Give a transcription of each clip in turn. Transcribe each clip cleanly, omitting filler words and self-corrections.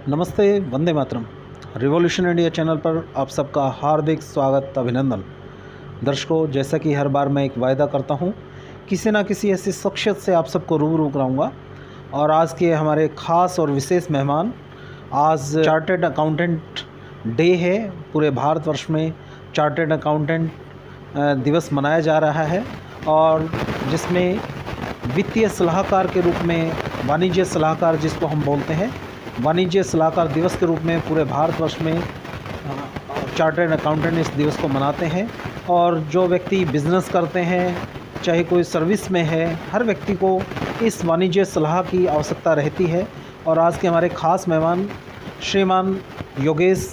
नमस्ते, Vande Mataram. Revolution India channel पर आप सबका हार्दिक स्वागत, अभिनंदन। दर्शकों, जैसा कि हर बार मैं एक वायदा करता हूं, किसी ना किसी ऐसी शख्सियत से आप सबको रूबरू कराऊंगा। और आज के हमारे ख़ास और विशेष मेहमान, आज चार्टर्ड अकाउंटेंट डे है। पूरे भारतवर्ष में चार्टर्ड अकाउंटेंट दिवस मनाया जा रहा है, और जिसमें वित्तीय सलाहकार के रूप में वाणिज्य सलाहकार, जिसको हम बोलते हैं, वाणिज्य सलाहकार दिवस के रूप में पूरे भारतवर्ष में चार्टर्ड अकाउंटेंट इस दिवस को मनाते हैं। और जो व्यक्ति बिज़नेस करते हैं, चाहे कोई सर्विस में है, हर व्यक्ति को इस वाणिज्य सलाह की आवश्यकता रहती है। और आज के हमारे ख़ास मेहमान श्रीमान योगेश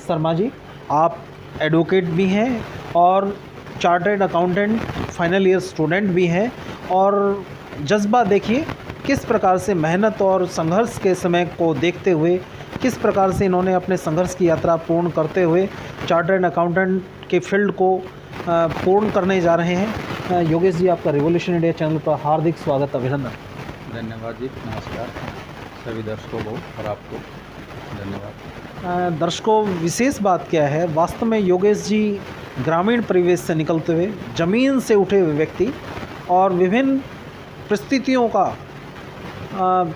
शर्मा जी, आप एडवोकेट भी हैं और chartered accountant final year student भी हैं। और जज्बा देखिए किस प्रकार से मेहनत और संघर्ष के समय को देखते हुए किस प्रकार से इन्होंने अपने संघर्ष की यात्रा पूर्ण करते हुए चार्टर्ड अकाउंटेंट के फील्ड को पूर्ण करने जा रहे हैं। योगेश जी, आपका रिवॉल्यूशन इंडिया चैनल पर हार्दिक स्वागत, अभिनंदन। धन्यवाद जी, नमस्कार सभी दर्शकों को और आपको धन्यवाद। दर्शकों, विशेष बात क्या है, वास्तव में योगेश जी ग्रामीण परिवेश से निकलते हुए, ज़मीन से उठे हुए व्यक्ति और विभिन्न परिस्थितियों का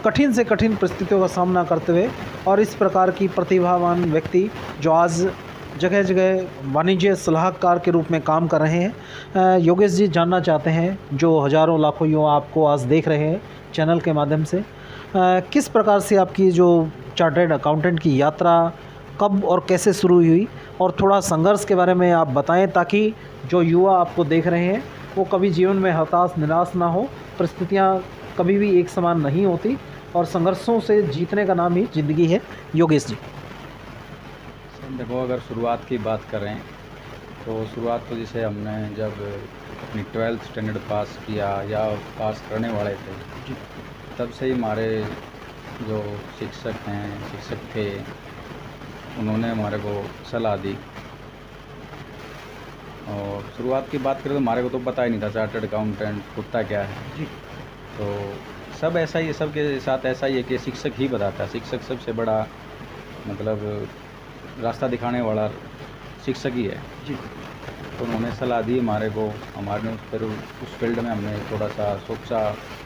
कठिन से कठिन परिस्थितियों का सामना करते हुए, और इस प्रकार की प्रतिभावान व्यक्ति जो आज जगह जगह वाणिज्य सलाहकार के रूप में काम कर रहे हैं। योगेश जी, जानना चाहते हैं, जो हज़ारों लाखों युवा आपको आज देख रहे हैं चैनल के माध्यम से, किस प्रकार से आपकी जो चार्टर्ड अकाउंटेंट की यात्रा कब और कैसे शुरू हुई, और थोड़ा संघर्ष के बारे में आप बताएं, ताकि जो युवा आपको देख रहे हैं वो कभी जीवन में हताश निराश ना हो। परिस्थितियाँ कभी भी एक समान नहीं होती, और संघर्षों से जीतने का नाम ही ज़िंदगी है। योगेश जी, देखो, अगर शुरुआत की बात करें तो शुरुआत तो जैसे हमने जब अपनी 12th स्टैंडर्ड पास किया या पास करने वाले थे जी, तब से ही हमारे जो शिक्षक थे, उन्होंने हमारे को सलाह दी। और शुरुआत की बात करें तो हमारे को तो पता ही नहीं था चार्टर्ड अकाउंटेंट होता क्या है जी। तो सब ऐसा ही है, सबके साथ ऐसा ही है कि शिक्षक ही बताता है। शिक्षक सबसे बड़ा मतलब रास्ता दिखाने वाला शिक्षक ही है जी। तो उन्होंने सलाह दी हमारे को, हमारे फिर उस फील्ड में हमने थोड़ा सा सोचा,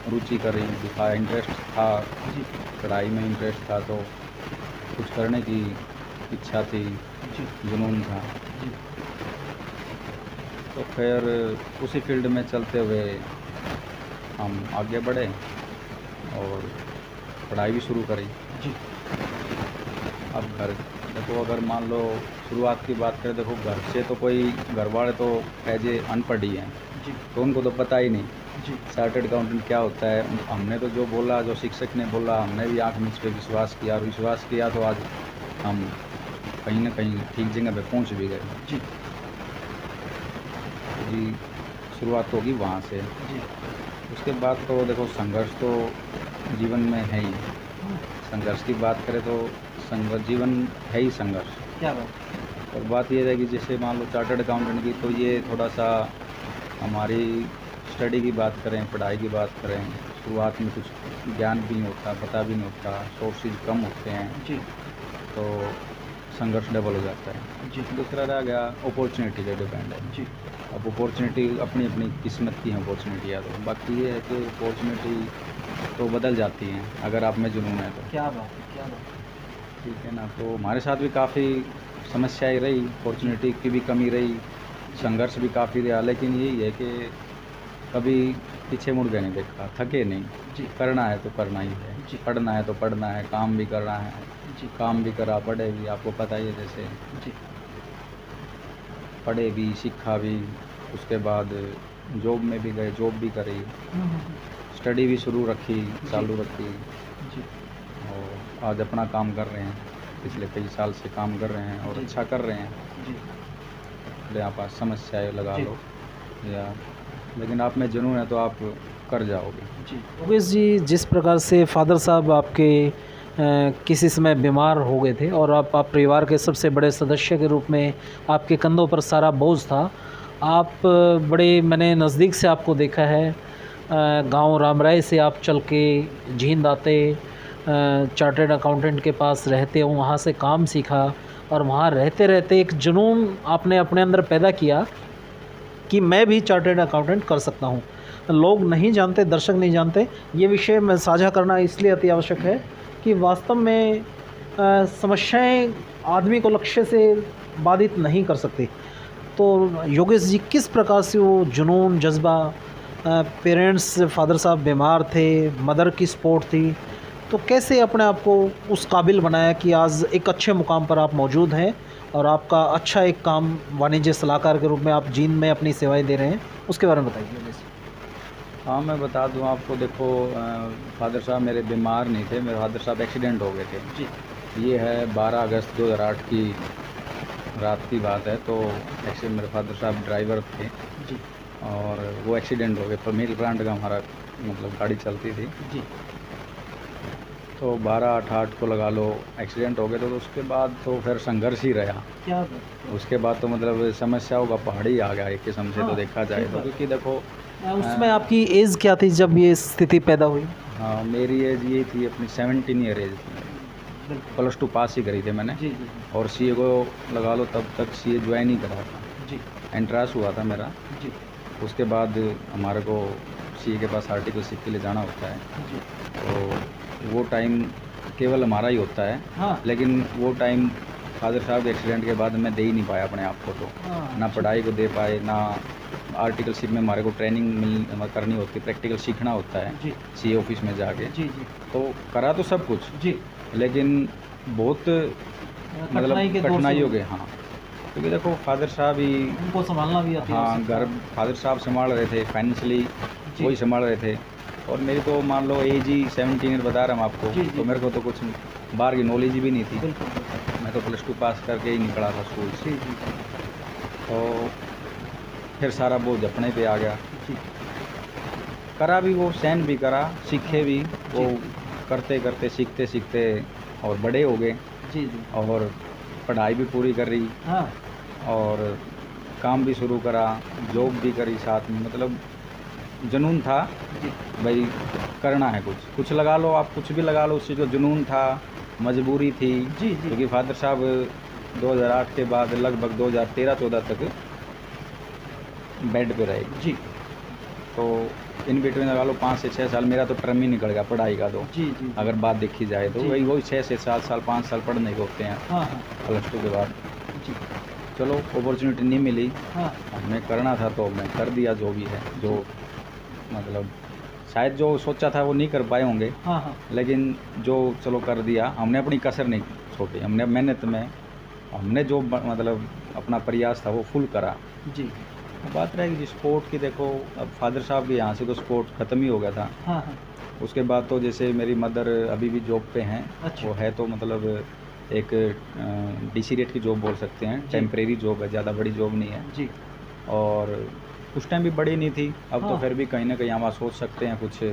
रुचि करी, दिखाया, इंटरेस्ट था जी, पढ़ाई में इंटरेस्ट था, तो कुछ करने की इच्छा थी जी, जुनून था जी। तो फिर उसी फील्ड में चलते हुए हम आगे बढ़े और पढ़ाई भी शुरू करी जी। अब घर देखो, अगर मान लो शुरुआत की बात करें, देखो घर से तो कोई घर वाले तो ऐजे अनपढ़ ही हैं जी, तो उनको तो पता ही नहीं जी चार्टर्ड अकाउंटेंट क्या होता है। हमने तो जो बोला, जो शिक्षक ने बोला, हमने भी आँख मीच पे विश्वास किया, और विश्वास किया तो आज हम कहीं ना कहीं ठीक जगह पे पहुंच भी गए जी। जी, शुरुआत होगी वहाँ से जी। उसके बाद तो देखो, संघर्ष तो जीवन में है ही। संघर्ष की बात करें तो जीवन है ही संघर्ष। क्या बात। और बात ये है कि जैसे मान लो चार्टर्ड अकाउंटेंट की, तो ये थोड़ा सा हमारी स्टडी की बात करें, पढ़ाई की बात करें, शुरुआत में कुछ ज्ञान भी नहीं होता, पता भी नहीं होता, सोर्सेज कम होते हैं जी, तो संघर्ष डबल हो जाता है जी। दूसरा रह गया अपॉर्चुनिटी पे डिपेंड है जी। अब अपॉर्चुनिटी अपनी अपनी किस्मत की है अपॉर्चुनिटी, या तो बाकी ये है कि अपॉर्चुनिटी तो बदल जाती हैं अगर आप में जुनून है तो। क्या बात है, क्या बात। ठीक है ना। तो हमारे साथ भी काफ़ी समस्याएं रही, अपॉर्चुनिटी की भी कमी रही, संघर्ष भी काफ़ी रहा, लेकिन यही है कि कभी पीछे मुड़ के नहीं देखा, थके नहीं जी। करना है तो करना ही है जी। पढ़ना है तो पढ़ना है, काम भी करना है जी। काम भी करा, पढ़े भी, आपको पता ही है जैसे जी, पढ़े भी, सीखा भी, उसके बाद जॉब में भी गए, जॉब भी करी, स्टडी भी शुरू रखी, चालू रखी जी। और आज अपना काम कर रहे हैं, पिछले कई साल से काम कर रहे हैं और अच्छा कर रहे हैं जी। आप समस्याएं लगा लो या, लेकिन आप में जुनून है तो आप कर जाओगे जी। योगेश जी, जिस प्रकार से फादर साहब आपके किसी समय बीमार हो गए थे, और आप परिवार के सबसे बड़े सदस्य के रूप में आपके कंधों पर सारा बोझ था। आप बड़े, मैंने नज़दीक से आपको देखा है, गांव रामराय से आप चल के जींद आते, चार्टर्ड अकाउंटेंट के पास रहते हो, वहाँ से काम सीखा और वहाँ रहते रहते एक जुनून आपने अपने अंदर पैदा किया कि मैं भी चार्टर्ड अकाउंटेंट कर सकता हूँ। लोग नहीं जानते, दर्शक नहीं जानते, ये विषय मैं साझा करना इसलिए अति आवश्यक है कि वास्तव में समस्याएं आदमी को लक्ष्य से बाधित नहीं कर सकती। तो योगेश जी किस प्रकार से वो जुनून, जज्बा, पेरेंट्स, फादर साहब बीमार थे, मदर की सपोर्ट थी, तो कैसे अपने आप को उस काबिल बनाया कि आज एक अच्छे मुकाम पर आप मौजूद हैं और आपका अच्छा एक काम वाणिज्य सलाहकार के रूप में आप जींद में अपनी सेवाएं दे रहे हैं, उसके बारे में बताइए योगेश। हाँ, मैं बता दूं आपको। देखो, फादर साहब मेरे बीमार नहीं थे, मेरे फादर साहब एक्सीडेंट हो गए थे जी। ये है 12 अगस्त 2008 की रात की बात है। तो एक्सीडेंट, मेरे फादर साहब ड्राइवर थे जी। और वो एक्सीडेंट हो गए। पर मिल प्लांट का हमारा मतलब गाड़ी चलती थी जी। तो 12/8 को लगा लो एक्सीडेंट हो गए। तो उसके बाद तो फिर संघर्ष ही रहा। क्या उसके बाद तो मतलब समस्याओं का पहाड़ ही आ गया एक किस्म से। हाँ, तो देखा जाए ठीक तो बात। क्योंकि देखो उसमें आपकी एज क्या थी जब ये स्थिति पैदा हुई? हाँ, मेरी एज ये थी, अपनी 17 ईयर एज थी। बिल्कुल। +2 पास ही करी थी मैंने। जी जी और सीए को लगा लो तब तक सीए ज्वाइन ही करा था, जी एंट्रांस हुआ था मेरा। जी उसके बाद हमारे को सीए के पास आर्टिकल सीख के लिए जाना होता है। जी। तो वो टाइम केवल हमारा ही होता है। हाँ लेकिन वो टाइम फादर साहब के एक्सीडेंट के बाद मैं दे ही नहीं पाया अपने आप को। तो हाँ, ना पढ़ाई को दे पाए, ना आर्टिकलशिप में हमारे को ट्रेनिंग करनी होती है, प्रैक्टिकल सीखना होता है जी सीए ऑफिस में जाके। जी जी तो करा तो सब कुछ, जी। लेकिन बहुत मतलब कठिनाई के दौर से कठिनाइयों के। हाँ, क्योंकि देखो फादर साहब ही, उनको संभालना भी आती है। हाँ, घर फादर साहब संभाल रहे थे, फाइनेंशियली जी। वही संभाल रहे थे। और मेरी तो मान लो एज ही 17 ईयर बता रहा हूँ आपको। जी, जी। तो मेरे को तो कुछ बाहर की नॉलेज भी नहीं थी। बिल्कुल बिल्कुल। मैं तो +2 पास करके ही निकला था स्कूल से। जी जी तो फिर सारा बोझ अपने पे आ गया। जी करा भी, वो सहन भी करा, सीखे भी वो। जी। करते करते सीखते सीखते और बड़े हो गए जी जी। और पढ़ाई भी पूरी कर रही हाँ और काम भी शुरू करा, जॉब भी करी साथ में। मतलब जुनून था जी भाई, करना है कुछ। कुछ लगा लो आप, कुछ भी लगा लो, उस चीज़ को जुनून था, मजबूरी थी। जी जी क्योंकि फादर साहब 2008 के बाद लगभग 2013-14 तक बेड पे रहे। जी तो इन बिटवीन लगा लो 5 से 6 साल मेरा तो टर्म ही निकल गया पढ़ाई का। तो जी जी। अगर बात देखी जाए तो जी। वही 6 से 7 साल, 5 साल पढ़ने के होते हैं हाँ हाँ +2 के बाद। जी चलो, अपॉर्चुनिटी नहीं मिली, हाँ हमें करना था तो मैं कर दिया जो भी है। जो मतलब शायद जो सोचा था वो नहीं कर पाए होंगे, हाँ हाँ लेकिन जो चलो कर दिया। हमने अपनी कसर नहीं छोड़ी, हमने मेहनत में हमने जो मतलब अपना प्रयास था वो फुल करा। जी बात रहेगी जी स्पोर्ट की। देखो, अब फादर साहब के यहाँ से तो स्पोर्ट ख़त्म ही हो गया था। हाँ हाँ उसके बाद तो जैसे मेरी मदर अभी भी जॉब पे हैं। अच्छा। वो है तो मतलब एक डीसी रेट की जॉब बोल सकते हैं, जी। टेम्परेरी जॉब है, ज़्यादा बड़ी जॉब नहीं है। जी और उस टाइम भी बड़ी नहीं थी, अब तो हाँ। फिर भी कहीं ना कहीं हम सोच सकते हैं कुछ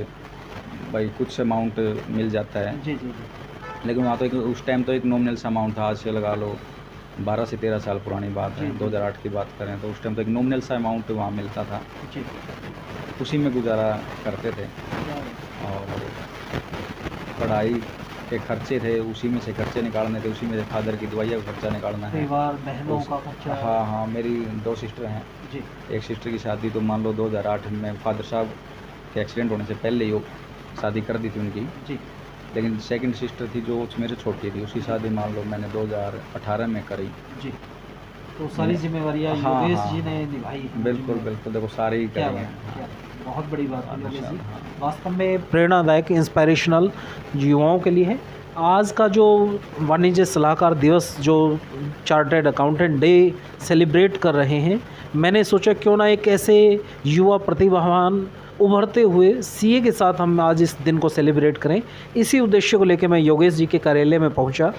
भाई कुछ अमाउंट मिल जाता है। जी जी जी लेकिन वहाँ तो उस टाइम तो एक नॉमिनल सा अमाउंट था। आज से लगा लो 12 से 13 साल पुरानी बात है, जी। 2008 की बात करें तो उस टाइम तो एक नॉमिनल सा अमाउंट वहाँ मिलता था, जी। उसी में गुजारा करते थे। और पढ़ाई के खर्चे थे, उसी में से खर्चे निकालने थे, उसी में से फादर की दवाइयाँ का खर्चा निकालना है। परिवार, बहनों का खर्चा। हाँ हाँ, मेरी 2 सिस्टर हैं। जी एक सिस्टर की शादी तो मान लो 2008 में फादर साहब के एक्सीडेंट होने से पहले ही वो शादी कर दी थी उनकी। जी लेकिन सेकंड सिस्टर थी जो मेरे से छोटी थी, उसकी शादी मान लो मैंने 2018 में करी। जी। तो सारी जिम्मेवारियाँ हाँ, योगेश हाँ, जी ने हाँ। निभाई हैं। बिल्कुल बिल्कुल, देखो सारे ही क्या करी बात हैं। क्या बहुत बड़ी बात है योगेश जी। हाँ। वास्तव में प्रेरणादायक, इंस्पायरेशनल युवाओं के लिए है। आज का जो वाणिज्य सलाहकार दिवस, जो चार्टर्ड अकाउंटेंट डे सेलिब्रेट कर रहे हैं, मैंने सोचा क्यों ना एक ऐसे युवा प्रतिभावान उभरते हुए सीए के साथ हम आज इस दिन को सेलिब्रेट करें। इसी उद्देश्य को लेकर मैं योगेश जी के कार्यालय में पहुंचा।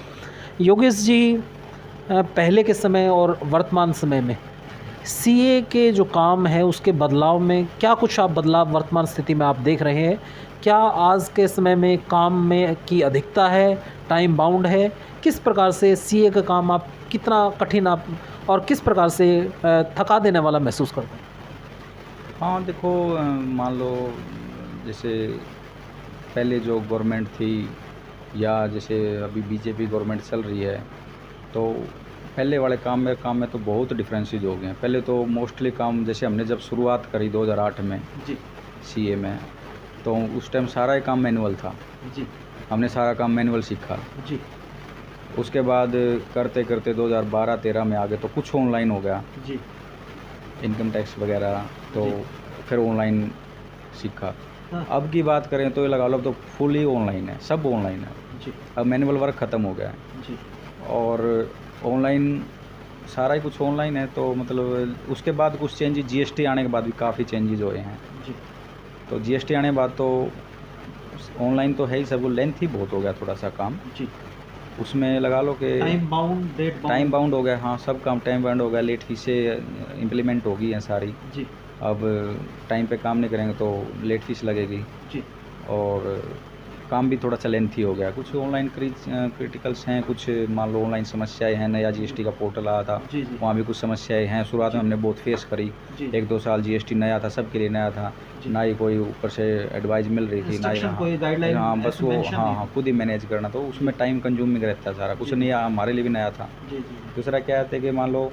योगेश जी, पहले के समय और वर्तमान समय में सीए के जो काम है उसके बदलाव में क्या कुछ आप बदलाव वर्तमान स्थिति में आप देख रहे हैं? क्या आज के समय में काम में की अधिकता है, टाइम बाउंड है? किस प्रकार से सीए का काम आप कितना कठिन आप और किस प्रकार से थका देने वाला महसूस करते हैं? हाँ, देखो, मान लो जैसे पहले जो गवर्नमेंट थी या जैसे अभी बीजेपी गवर्नमेंट चल रही है, तो पहले वाले काम में तो बहुत डिफरेंसेस हो गए हैं। पहले तो मोस्टली काम जैसे हमने जब शुरुआत करी 2008 में जी सीए में, तो उस टाइम सारा ही काम मैनुअल था। जी हमने सारा काम मैनुअल सीखा। जी उसके बाद करते करते 2012-13 में आ गए तो कुछ ऑनलाइन हो गया, जी इनकम टैक्स वगैरह, तो जी। फिर ऑनलाइन सीखा। हाँ। अब की बात करें तो ये लगा लो, अब तो फुल ही ऑनलाइन है, सब ऑनलाइन है। जी अब मैनुअल वर्क ख़त्म हो गया है जी और ऑनलाइन सारा ही कुछ ऑनलाइन है। तो मतलब उसके बाद कुछ चेंजेस, जीएसटी आने के बाद भी काफ़ी चेंजेस हुए हैं। जी तो जीएसटी आने के बाद तो ऑनलाइन तो है ही, सब लेंथ ही बहुत हो गया थोड़ा सा काम। जी। उसमें लगा लो कि time bound, date time bound हो गया। हाँ, सब काम टाइम बाउंड हो गया, लेट फीसें इम्प्लीमेंट होगी हैं सारी। जी अब टाइम पे काम नहीं करेंगे तो लेट फीस लगेगी जी और काम भी थोड़ा सा लेंथी हो गया। कुछ ऑनलाइन क्रिटिकल्स हैं, कुछ मान लो ऑनलाइन समस्याएं हैं। नया जीएसटी का पोर्टल आया था, जी जी वहाँ भी कुछ समस्याएं हैं। शुरुआत में जी। हमने बहुत फेस करी, जी 1-2 साल जीएसटी नया था, सबके लिए नया था, जी। ना ही कोई ऊपर से एडवाइस मिल रही थी, ना ही इंस्ट्रक्शन कोई गाइडलाइन हाँ, बस ऐसे वो मेंशन हाँ नहीं हाँ थी। खुद ही मैनेज करना, तो उसमें टाइम कंज्यूमिंग रहता है सारा कुछ। जी। नहीं, हमारे लिए भी नया था। जी जी दूसरा क्या है कि मान लो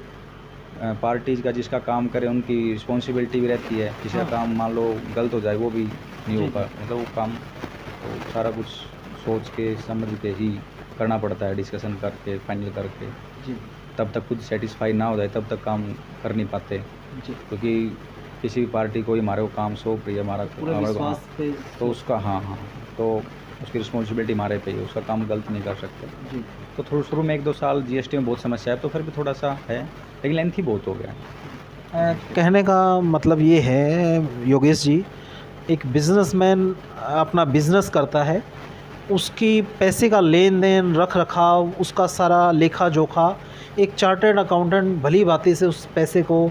पार्टीज़ का जिसका काम करे उनकी रिस्पॉन्सिबिलिटी भी रहती है। किसी का हाँ। काम मान लो गलत हो जाए वो भी नहीं जी, होगा, मतलब वो काम तो सारा कुछ सोच के समझ के ही करना पड़ता है, डिस्कशन करके फाइनल करके। जी तब तक खुद सेटिस्फाई ना हो जाए तब तक काम कर नहीं पाते, जी। क्योंकि किसी भी पार्टी को हमारे को काम सौंप रही है, पूरे हमारे को, विश्वास हाँ, पे। तो उसका तो उसकी रिस्पॉन्सिबिलिटी हमारे पे ही है, उसका काम गलत नहीं कर सकते। जी तो थोड़ा शुरू में 1-2 साल जीएसटी में बहुत समस्या है, तो फिर भी थोड़ा सा है, लेकिन लेंथ ही बहुत हो गया है। कहने का मतलब ये है योगेश जी, एक बिजनेसमैन अपना बिजनेस करता है, उसकी पैसे का लेन देन, रख रखाव, उसका सारा लेखा जोखा एक चार्टर्ड अकाउंटेंट भली भांति से उस पैसे को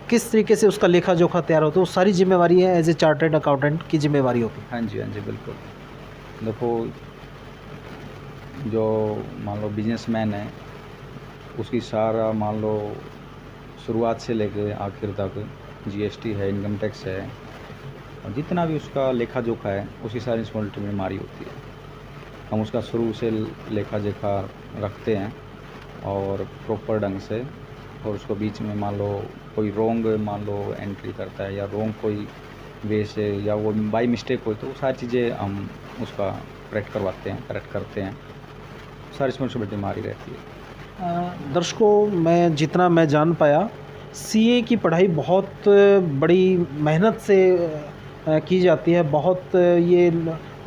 किस तरीके से उसका लेखा जोखा तैयार होता है, वो सारी जिम्मेवारी है एज ए चार्टर्ड अकाउंटेंट की जिम्मेवारी होती है। हाँ जी, बिल्कुल। देखो, जो मान लो बिजनेसमैन है, उसकी सारा मान लो शुरुआत से लेके आखिर तक जीएसटी है, इनकम टैक्स है, और जितना भी उसका लेखा जोखा है उसकी सारी रिस्पॉन्सिबिलिटी में हमारी होती है। हम उसका शुरू से लेखा जोखा रखते हैं और प्रॉपर ढंग से, और उसको बीच में मान लो कोई रोंग मान लो एंट्री करता है या रोंग कोई वे से या वो बाई मिस्टेक हो, तो वो सारी चीज़ें हम उसका करेक्ट करते हैं। सारी रिस्पॉन्सिबिलिटी हमारी रहती है। दर्शकों, मैं जितना मैं जान पाया, सीए की पढ़ाई बहुत बड़ी मेहनत से की जाती है। बहुत ये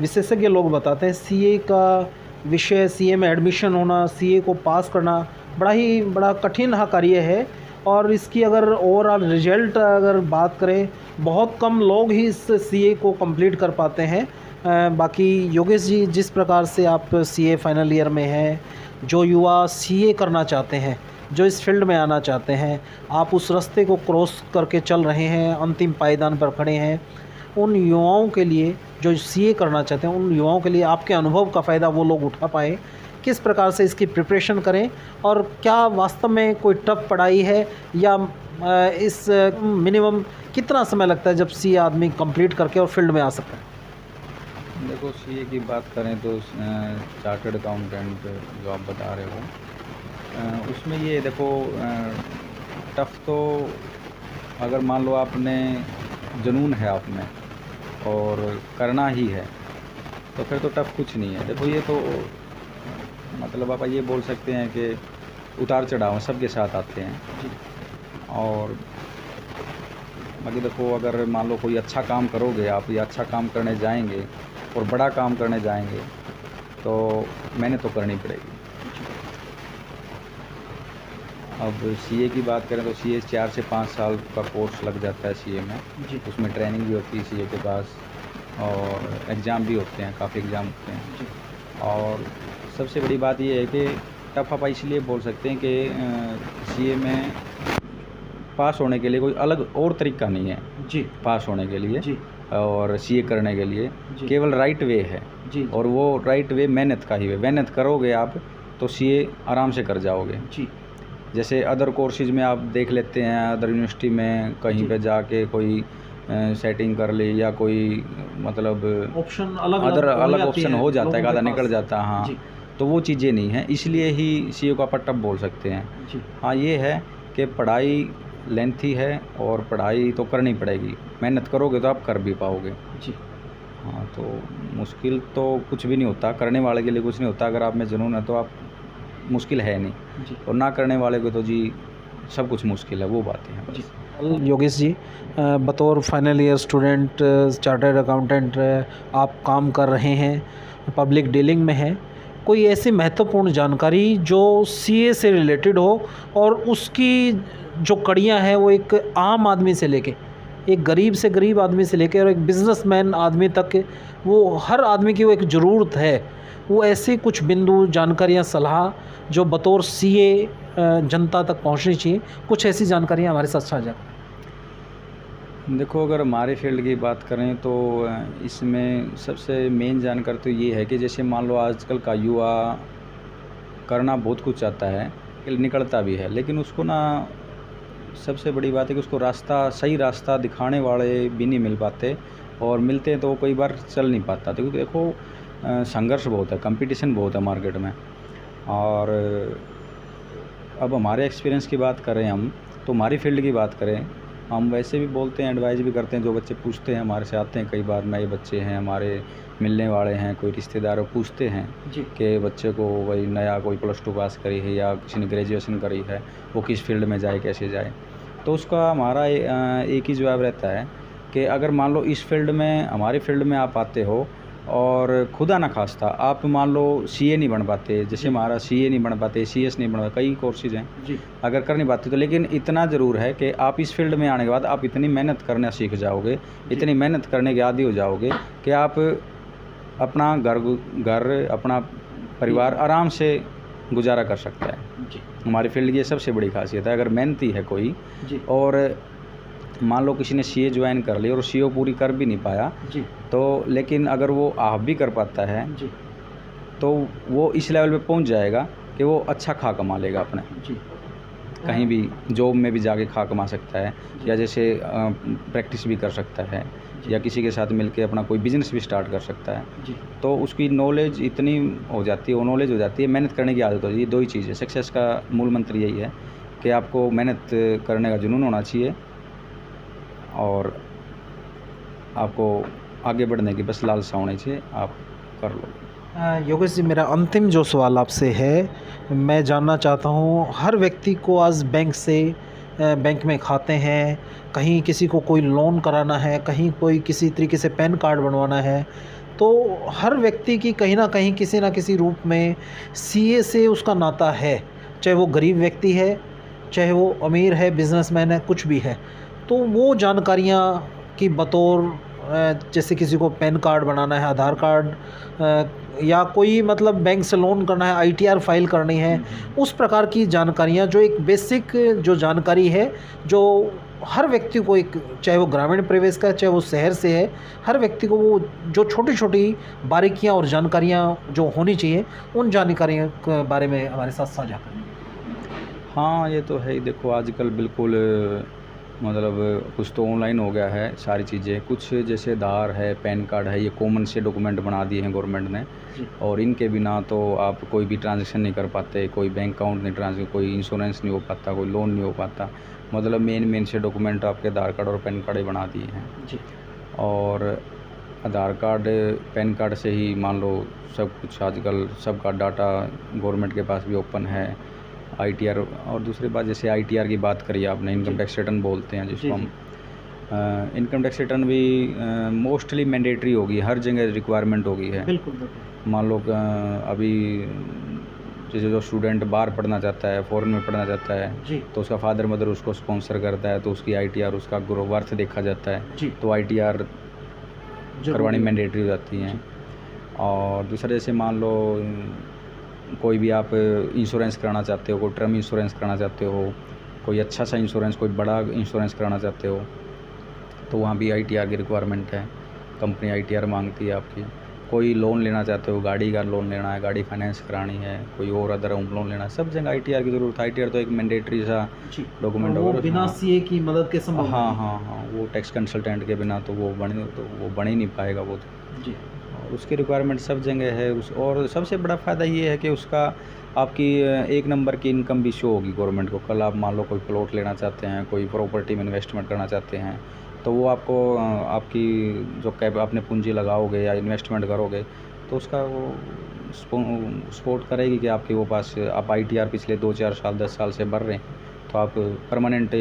विशेषज्ञ लोग बताते हैं सीए का विषय, सीए में एडमिशन होना, सीए को पास करना बड़ा कठिन कार्य है। और इसकी अगर ओवरऑल रिजल्ट अगर बात करें, बहुत कम लोग ही इस सीए को कंप्लीट कर पाते हैं। बाकी योगेश जी, जिस प्रकार से आप सीए फाइनल ईयर में हैं, जो युवा सीए करना चाहते हैं, जो इस फील्ड में आना चाहते हैं, आप उस रास्ते को क्रॉस करके चल रहे हैं, अंतिम पायदान पर खड़े हैं। उन युवाओं के लिए जो सीए करना चाहते हैं, उन युवाओं के लिए आपके अनुभव का फ़ायदा वो लोग उठा पाए, किस प्रकार से इसकी प्रिपरेशन करें, और क्या वास्तव में कोई टफ पढ़ाई है, या इस मिनिमम कितना समय लगता है जब सीए आदमी कंप्लीट करके और फील्ड में आ सकता है? देखो, सीए की बात करें तो चार्टर्ड अकाउंटेंट जो आप बता रहे हो, उसमें ये देखो, टफ़ तो अगर मान लो आपने जुनून है आप में और करना ही है, तो फिर तो टफ़ कुछ नहीं है। देखो, ये तो मतलब आप ये बोल सकते हैं कि उतार चढ़ाव सबके साथ आते हैं। और बाकी देखो, अगर मान लो कोई अच्छा काम करोगे आप, या अच्छा काम करने जाएंगे और बड़ा काम करने जाएंगे, तो मेहनत तो करनी पड़ेगी। अब सीए की बात करें तो सीए 4 से 5 साल का कोर्स लग जाता है सीए में। उसमें ट्रेनिंग भी होती है सीए के पास, और एग्ज़ाम भी होते हैं, काफ़ी एग्ज़ाम होते हैं। और सबसे बड़ी बात ये है कि टफ आप इसलिए बोल सकते हैं कि सीए में पास होने के लिए कोई अलग और तरीका नहीं है जी पास होने के लिए जी और सीए करने के लिए। जी। केवल राइट वे है, जी और वो राइट वे मेहनत का ही है। मेहनत करोगे आप तो सीए आराम से कर जाओगे। जी जैसे अदर कोर्सेज में आप देख लेते हैं, अदर यूनिवर्सिटी में कहीं जी। पे जाके कोई सेटिंग कर ली या कोई मतलब ऑप्शन अलग अदर हो अलग जाती ऑप्शन है हो जाता है, लोगों आधा के निकल पास। जाता है, हाँ। जी तो वो चीज़ें नहीं हैं, इसलिए ही सीए को आप टफ बोल सकते हैं। जी हाँ, ये है कि पढ़ाई लेंथी है और पढ़ाई तो करनी पड़ेगी, मेहनत करोगे तो आप कर भी पाओगे। जी हाँ, तो मुश्किल तो कुछ भी नहीं होता, करने वाले के लिए कुछ नहीं होता। अगर आप में जुनून है तो आप मुश्किल है नहीं, जी और ना करने वाले को तो जी सब कुछ मुश्किल है, वो बातें हैं जी। बस। योगेश जी, बतौर final year student, chartered accountant आप काम कर रहे हैं, पब्लिक डीलिंग में हैं, कोई ऐसी महत्वपूर्ण जानकारी जो सीए से रिलेटेड हो और उसकी जो कड़ियाँ हैं वो एक आम आदमी से लेके, एक गरीब से गरीब आदमी से लेके और एक बिजनेसमैन आदमी तक, वो हर आदमी की वो एक ज़रूरत है, वो ऐसे कुछ बिंदु, जानकारियाँ, सलाह जो बतौर सीए जनता तक पहुंचनी चाहिए, कुछ ऐसी जानकारियाँ हमारे साथ साझा करें। देखो, अगर हमारे फील्ड की बात करें तो इसमें सबसे मेन जानकारी तो ये है कि जैसे मान लो आजकल का युवा करना बहुत कुछ चाहता है, निकलता भी है, लेकिन उसको ना सबसे बड़ी बात है कि उसको रास्ता, सही रास्ता दिखाने वाले भी नहीं मिल पाते, और मिलते हैं तो वो कई बार चल नहीं पाता। तो क्योंकि देखो संघर्ष बहुत है, कंपटीशन बहुत है मार्केट में। और अब हमारे एक्सपीरियंस की बात करें हम, तो हमारी फील्ड की बात करें, हम वैसे भी बोलते हैं, एडवाइस भी करते हैं। जो बच्चे पूछते हैं हमारे से आते हैं, कई बार नए बच्चे हैं हमारे मिलने वाले हैं, कोई रिश्तेदार पूछते हैं जी कि बच्चे को वही नया कोई +2 पास करी है या किसी ने ग्रेजुएशन करी है, वो किस फील्ड में जाए, कैसे जाए। तो उसका हमारा एक ही जवाब रहता है कि अगर मान लो इस फील्ड में, हमारी फील्ड में आप आते हो और खुदा ना खास्ता आप मान लो सीए नहीं बन पाते, जैसे हमारा सीए नहीं बन पाते, सीएस नहीं बन पाते, कई कोर्सेज हैं, जी अगर कर नहीं पाते तो, लेकिन इतना ज़रूर है कि आप इस फील्ड में आने के बाद आप इतनी मेहनत करना सीख जाओगे, इतनी मेहनत करने के आदी हो जाओगे कि आप अपना घर अपना परिवार आराम से गुजारा कर सकता है। जी हमारी फील्ड की ये सबसे बड़ी खासियत है। अगर मेहनती है कोई जी और मान लो किसी ने सीए ज्वाइन कर ली और सीए पूरी कर भी नहीं पाया, जी तो लेकिन अगर वो आप भी कर पाता है जी तो वो इस लेवल पे पहुंच जाएगा कि वो अच्छा खा कमा लेगा अपने, जी कहीं भी जॉब में भी जाके खा कमा सकता है, या जैसे प्रैक्टिस भी कर सकता है, या किसी के साथ मिलके अपना कोई बिजनेस भी स्टार्ट कर सकता है। जी तो उसकी नॉलेज इतनी हो जाती है, वो नॉलेज हो जाती है, मेहनत करने की आदत हो जाती है। ये दो ही चीज़ है, सक्सेस का मूल मंत्र यही है कि आपको मेहनत करने का जुनून होना चाहिए और आपको आगे बढ़ने की बस लालसा होनी चाहिए, आप कर लो। योगेश जी, मेरा अंतिम जो सवाल आपसे है, मैं जानना चाहता हूँ, हर व्यक्ति को आज बैंक में खाते हैं, कहीं किसी को कोई लोन कराना है, कहीं कोई किसी तरीके से पैन कार्ड बनवाना है, तो हर व्यक्ति की कहीं ना कहीं किसी ना किसी रूप में सीए से उसका नाता है, चाहे वो गरीब व्यक्ति है, चाहे वो अमीर है, बिजनेसमैन है, कुछ भी है। तो वो जानकारियाँ कि बतौर जैसे किसी को पैन कार्ड बनाना है, आधार कार्ड, या कोई मतलब बैंक से लोन करना है, आईटीआर फाइल करनी है, उस प्रकार की जानकारियाँ जो एक बेसिक जो जानकारी है, जो हर व्यक्ति को, एक चाहे वो ग्रामीण परिवेश का है, चाहे वो शहर से है, हर व्यक्ति को वो जो छोटी छोटी बारीकियाँ और जानकारियाँ जो होनी चाहिए, उन जानकारियों के बारे में हमारे साथ साझा करें। हाँ, ये तो है ही। देखो आजकल बिल्कुल मतलब कुछ तो ऑनलाइन हो गया है सारी चीज़ें, कुछ जैसे आधार है, पैन कार्ड है, ये कॉमन से डॉक्यूमेंट बना दिए हैं गवर्नमेंट ने, और इनके बिना तो आप कोई भी ट्रांजैक्शन नहीं कर पाते, कोई बैंक अकाउंट नहीं ट्रांसफर, कोई इंश्योरेंस नहीं हो पाता, कोई लोन नहीं हो पाता। मतलब मेन से डॉक्यूमेंट आपके आधार कार्ड और पैन कार्ड ही बना दिए हैं। जी और आधार कार्ड, पैन कार्ड से ही मान लो सब कुछ, आजकल सबका डाटा गवर्नमेंट के पास भी ओपन है। आईटीआर, और दूसरी बात जैसे आईटीआर की बात करी आपने, इनकम टैक्स रिटर्न बोलते हैं जिसको हम, इनकम टैक्स रिटर्न भी मोस्टली मैंडेटरी होगी, हर जगह रिक्वायरमेंट होगी है। बिल्कुल मान लो अभी जैसे जो स्टूडेंट बाहर पढ़ना चाहता है, फॉरेन में पढ़ना चाहता है, जी तो उसका फादर मदर उसको स्पॉन्सर करता है, तो उसकी आईटीआर, उसका वर्थ देखा जाता है, जी तो आईटीआर करवानी मैंडेटरी हो जाती हैं। और दूसरा जैसे मान लो कोई भी आप इंश्योरेंस कराना चाहते हो, कोई टर्म इंश्योरेंस कराना चाहते हो, कोई अच्छा सा इंश्योरेंस, कोई बड़ा इंश्योरेंस कराना चाहते हो, तो वहाँ भी आईटीआर की रिक्वायरमेंट है, कंपनी आईटीआर मांगती है आपकी। कोई लोन लेना चाहते हो, गाड़ी का लोन लेना है, गाड़ी फाइनेंस करानी है, कोई और अदर होम लोन लेना है, सब जगह ITR की ज़रूरत है। ITR तो एक मैंडेटरी सा डॉक्यूमेंट वो होगा। बिना हाँ सीए की मदद के संभव हाँ नहीं हाँ हाँ, वो टैक्स कंसल्टेंट के बिना तो वो बन ही नहीं पाएगा वो तो। है। जी और उसकी रिक्वायरमेंट सब जगह है और सबसे बड़ा फ़ायदा ये है कि उसका आपकी एक नंबर की इनकम भी शो होगी गवर्नमेंट को। कल आप मान लो कोई प्लॉट लेना चाहते हैं, कोई प्रॉपर्टी में इन्वेस्टमेंट करना चाहते हैं, तो वो आपको आपकी जो कैप आपने पूंजी लगाओगे या इन्वेस्टमेंट करोगे तो उसका वो सपोर्ट करेगी कि आपके वो पास आप ITR पिछले 2-4 साल 10 साल से भर रहे हैं, तो आप परमानेंट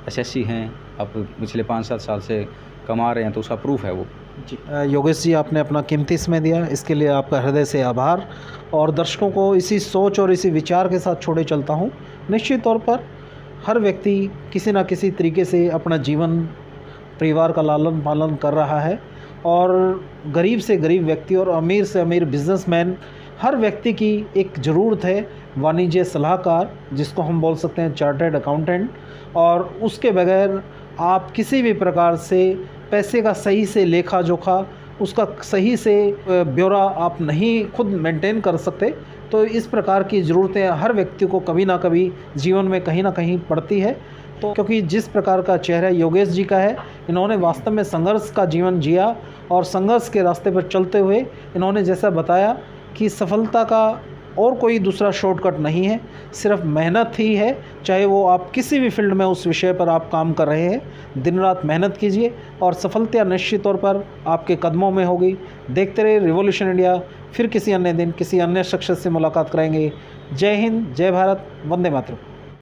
SSC हैं, आप पिछले 5-7 साल से कमा रहे हैं, तो उसका प्रूफ है वो। जी योगेश जी, आपने अपना कीमती समय दिया, इसके लिए आपका हृदय से आभार। और दर्शकों को इसी सोच और इसी विचार के साथ छोड़े चलता हूँ। निश्चित तौर पर हर व्यक्ति किसी न किसी तरीके से अपना जीवन परिवार का लालन पालन कर रहा है, और गरीब से गरीब व्यक्ति और अमीर से अमीर बिजनेसमैन, हर व्यक्ति की एक ज़रूरत है वाणिज्य सलाहकार, जिसको हम बोल सकते हैं चार्टर्ड अकाउंटेंट। और उसके बगैर आप किसी भी प्रकार से पैसे का सही से लेखा जोखा, उसका सही से ब्यौरा आप नहीं खुद मेंटेन कर सकते। तो इस प्रकार की ज़रूरतें हर व्यक्ति को कभी ना कभी जीवन में कहीं ना कहीं पड़ती है। तो क्योंकि जिस प्रकार का चेहरा योगेश जी का है, इन्होंने वास्तव में संघर्ष का जीवन जिया, और संघर्ष के रास्ते पर चलते हुए इन्होंने जैसा बताया कि सफलता का और कोई दूसरा शॉर्टकट नहीं है, सिर्फ मेहनत ही है। चाहे वो आप किसी भी फील्ड में उस विषय पर आप काम कर रहे हैं, दिन रात मेहनत कीजिए और सफलता निश्चित तौर पर आपके कदमों में होगी। देखते रहिए रिवॉल्यूशन इंडिया। फिर किसी अन्य दिन किसी अन्य शख्स से मुलाकात करेंगे। जय हिंद, जय भारत, वंदे मातरम।